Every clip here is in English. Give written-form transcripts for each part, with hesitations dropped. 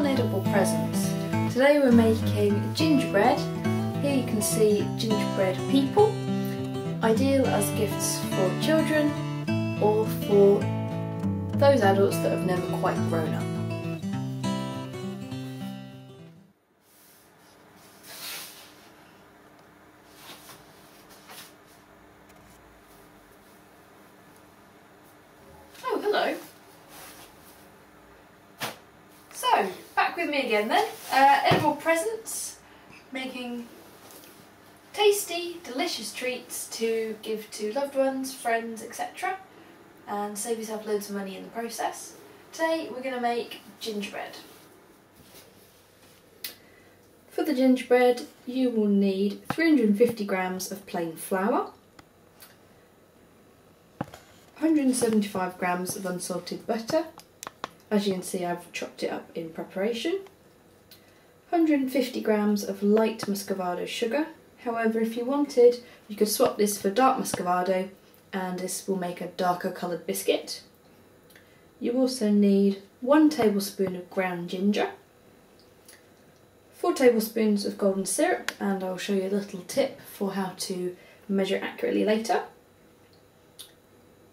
edible presents. Today we're making gingerbread. Here you can see gingerbread people, ideal as gifts for children or for those adults that have never quite grown up. Oh, hello. So, back with me again then. Edible presents, making tasty, delicious treats to give to loved ones, friends, etc. and save yourself loads of money in the process. Today we're going to make gingerbread. For the gingerbread you will need 350 grams of plain flour, 175 grams of unsalted butter. As you can see, I've chopped it up in preparation. 150 grams of light muscovado sugar. However, if you wanted, you could swap this for dark muscovado and this will make a darker coloured biscuit. You also need 1 tablespoon of ground ginger, 4 tablespoons of golden syrup, and I'll show you a little tip for how to measure accurately later,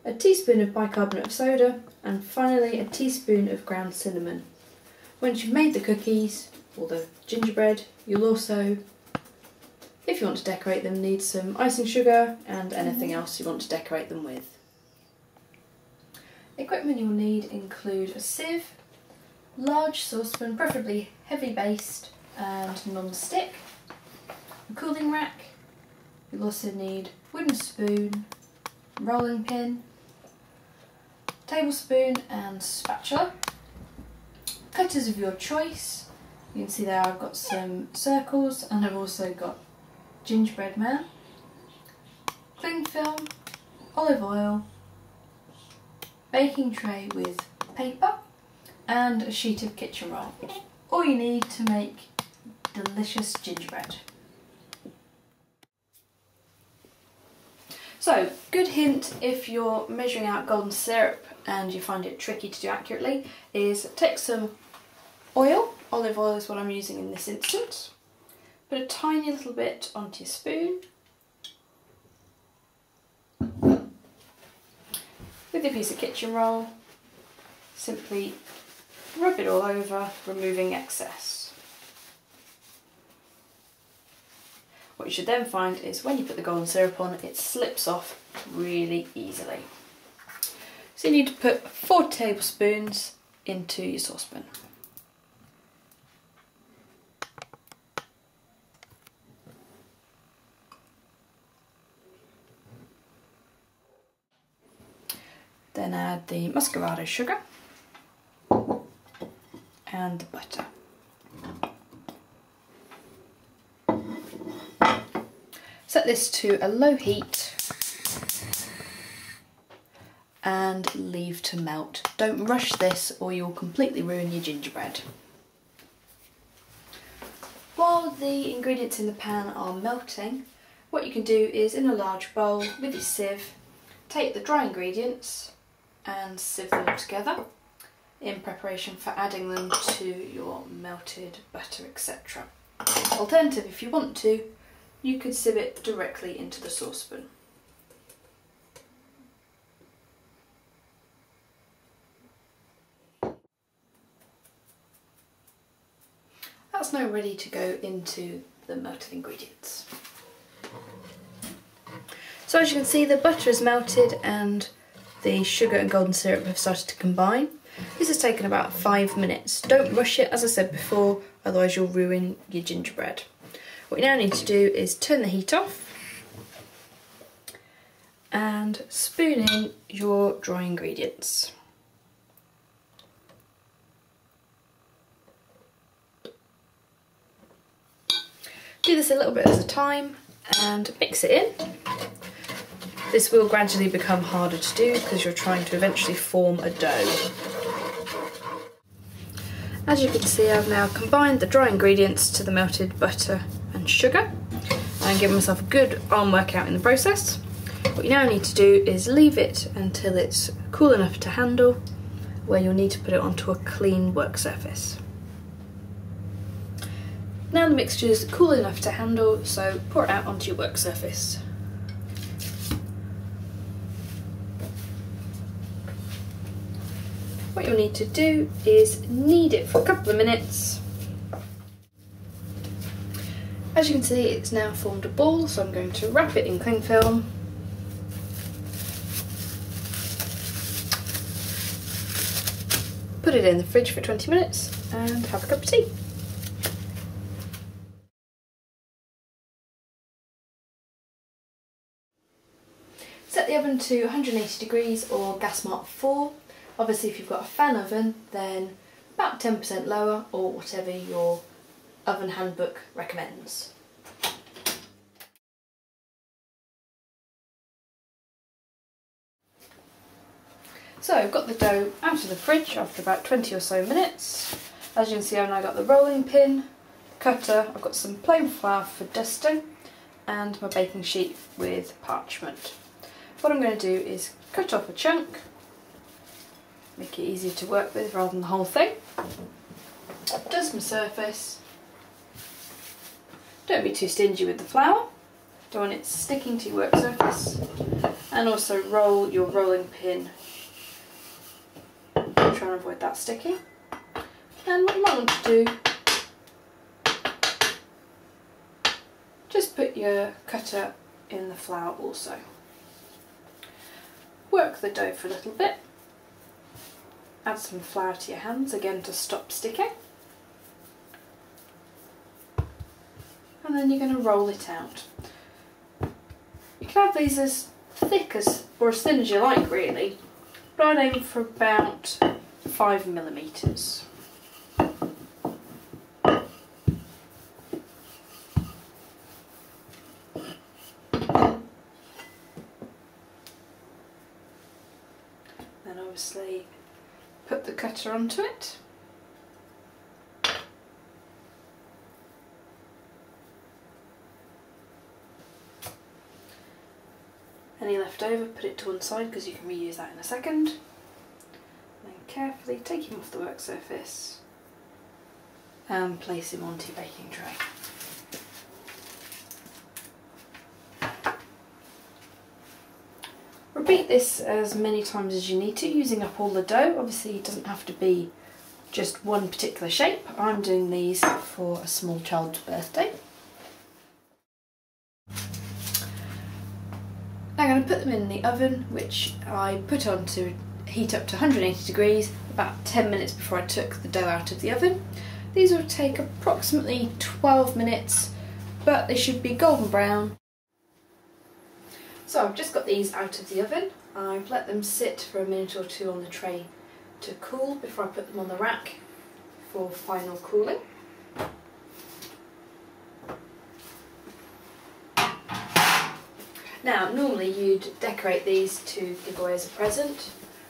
a teaspoon of bicarbonate of soda, and finally a teaspoon of ground cinnamon. Once you've made the cookies, or the gingerbread, you'll also, if you want to decorate them, need some icing sugar and anything else you want to decorate them with. Equipment you'll need include a sieve, large saucepan, preferably heavy based and non-stick, a cooling rack. You'll also need wooden spoon, rolling pin, tablespoon and spatula, cutters of your choice. You can see there I've got some circles and I've also got gingerbread man, cling film, olive oil, baking tray with paper and a sheet of kitchen roll. All you need to make delicious gingerbread. So, good hint if you're measuring out golden syrup and you find it tricky to do accurately is take some oil, olive oil is what I'm using in this instance, put a tiny little bit onto your spoon, with your piece of kitchen roll, simply rub it all over, removing excess. What you should then find is when you put the golden syrup on, it slips off really easily. So you need to put 4 tablespoons into your saucepan. Then add the muscovado sugar and the butter. Set this to a low heat and leave to melt. Don't rush this or you'll completely ruin your gingerbread. While the ingredients in the pan are melting, what you can do is in a large bowl with your sieve, take the dry ingredients and sieve them all together in preparation for adding them to your melted butter, etc. Alternative, if you want to, you could sieve it directly into the saucepan. That's now ready to go into the melted ingredients. So as you can see, the butter is melted and the sugar and golden syrup have started to combine. This has taken about 5 minutes. Don't rush it, as I said before, otherwise you'll ruin your gingerbread. What you now need to do is turn the heat off and spoon in your dry ingredients. Do this a little bit at a time and mix it in. This will gradually become harder to do because you're trying to eventually form a dough. As you can see, I've now combined the dry ingredients to the melted butter and sugar and given myself a good arm workout in the process. What you now need to do is leave it until it's cool enough to handle, where you'll need to put it onto a clean work surface. Now the mixture is cool enough to handle, so pour it out onto your work surface. What you'll need to do is knead it for a couple of minutes. As you can see, it's now formed a ball, so I'm going to wrap it in cling film. Put it in the fridge for 20 minutes and have a cup of tea. Set the oven to 180 degrees or gas mark 4. Obviously if you've got a fan oven, then about 10% lower, or whatever your oven handbook recommends. So I've got the dough out of the fridge after about 20 or so minutes. As you can see, I've now got the rolling pin, cutter, I've got some plain flour for dusting, and my baking sheet with parchment. What I'm going to do is cut off a chunk, make it easier to work with rather than the whole thing. Dust my surface. Don't be too stingy with the flour, don't want it sticking to your work surface. And also roll your rolling pin, try and avoid that sticking. And what you might want to do, just put your cutter in the flour also. Work the dough for a little bit, add some flour to your hands again to stop sticking, and then you're going to roll it out. You can have these as thick as or as thin as you like really, but I'd aim for about 5mm. Then obviously put the cutter onto it. Any left over, put it to one side because you can reuse that in a second. Then carefully take him off the work surface and place him onto your baking tray. Repeat this as many times as you need to, using up all the dough. Obviously it doesn't have to be just one particular shape. I'm doing these for a small child's birthday. I'm going to put them in the oven, which I put on to heat up to 180 degrees about 10 minutes before I took the dough out of the oven. These will take approximately 12 minutes, but they should be golden brown. So I've just got these out of the oven. I've let them sit for a minute or two on the tray to cool before I put them on the rack for final cooling. Now, normally you'd decorate these to give away as a present,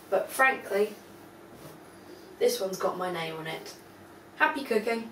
but frankly, this one's got my name on it. Happy cooking!